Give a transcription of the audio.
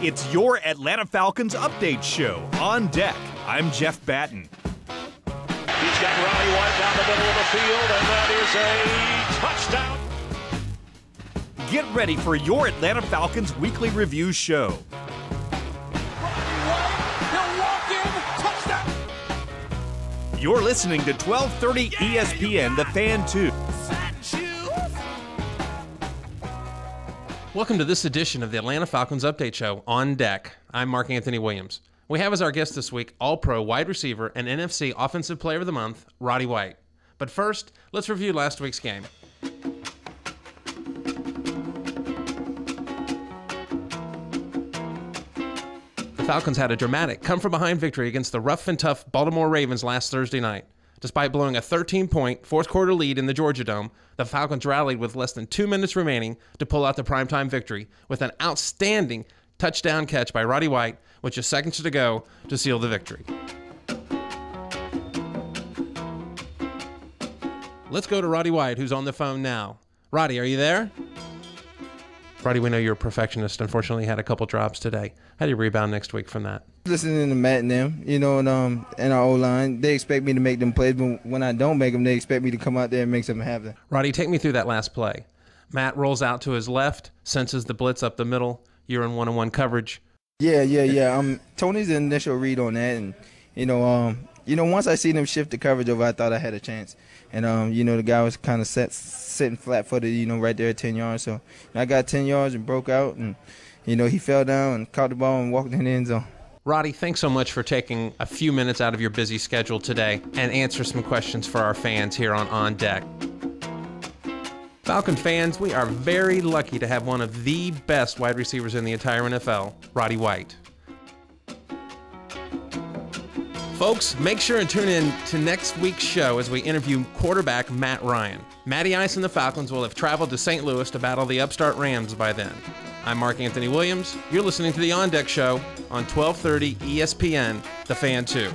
It's your Atlanta Falcons update show on deck. I'm Jeff Batten. He's got Roddy White down the middle of the field, and that is a touchdown. Get ready for your Atlanta Falcons weekly review show. Roddy White, he'll walk in, touchdown. You're listening to 1230 ESPN, The Fan 2. Welcome to this edition of the Atlanta Falcons Update Show on deck. I'm Mark Anthony Williams. We have as our guest this week All-Pro wide receiver and NFC Offensive Player of the Month, Roddy White. But first, let's review last week's game. The Falcons had a dramatic come-from-behind victory against the rough and tough Baltimore Ravens last Thursday night. Despite blowing a 13-point fourth-quarter lead in the Georgia Dome, the Falcons rallied with less than 2 minutes remaining to pull out the primetime victory with an outstanding touchdown catch by Roddy White with just seconds to go to seal the victory. Let's go to Roddy White, who's on the phone now. Roddy, are you there? Roddy, we know you're a perfectionist. Unfortunately, you had a couple drops today. How do you rebound next week from that? Listening to Matt and them, and our O-line, they expect me to make them plays, but when I don't make them, they expect me to come out there and make something happen. Roddy, take me through that last play. Matt rolls out to his left, senses the blitz up the middle. You're in one-on-one coverage. Yeah. Tony's the initial read on that, and once I see them shift the coverage over, I thought I had a chance. And the guy was kind of sitting flat-footed, right there at 10 yards. So I got 10 yards and broke out, and he fell down and caught the ball and walked in the end zone. Roddy, thanks so much for taking a few minutes out of your busy schedule today and answer some questions for our fans here on Deck. Falcon fans, we are very lucky to have one of the best wide receivers in the entire NFL, Roddy White. Folks, make sure and tune in to next week's show as we interview quarterback Matt Ryan. Matty Ice and the Falcons will have traveled to St. Louis to battle the upstart Rams by then. I'm Mark Anthony Williams. You're listening to the On Deck Show on 1230 ESPN, The Fan 2.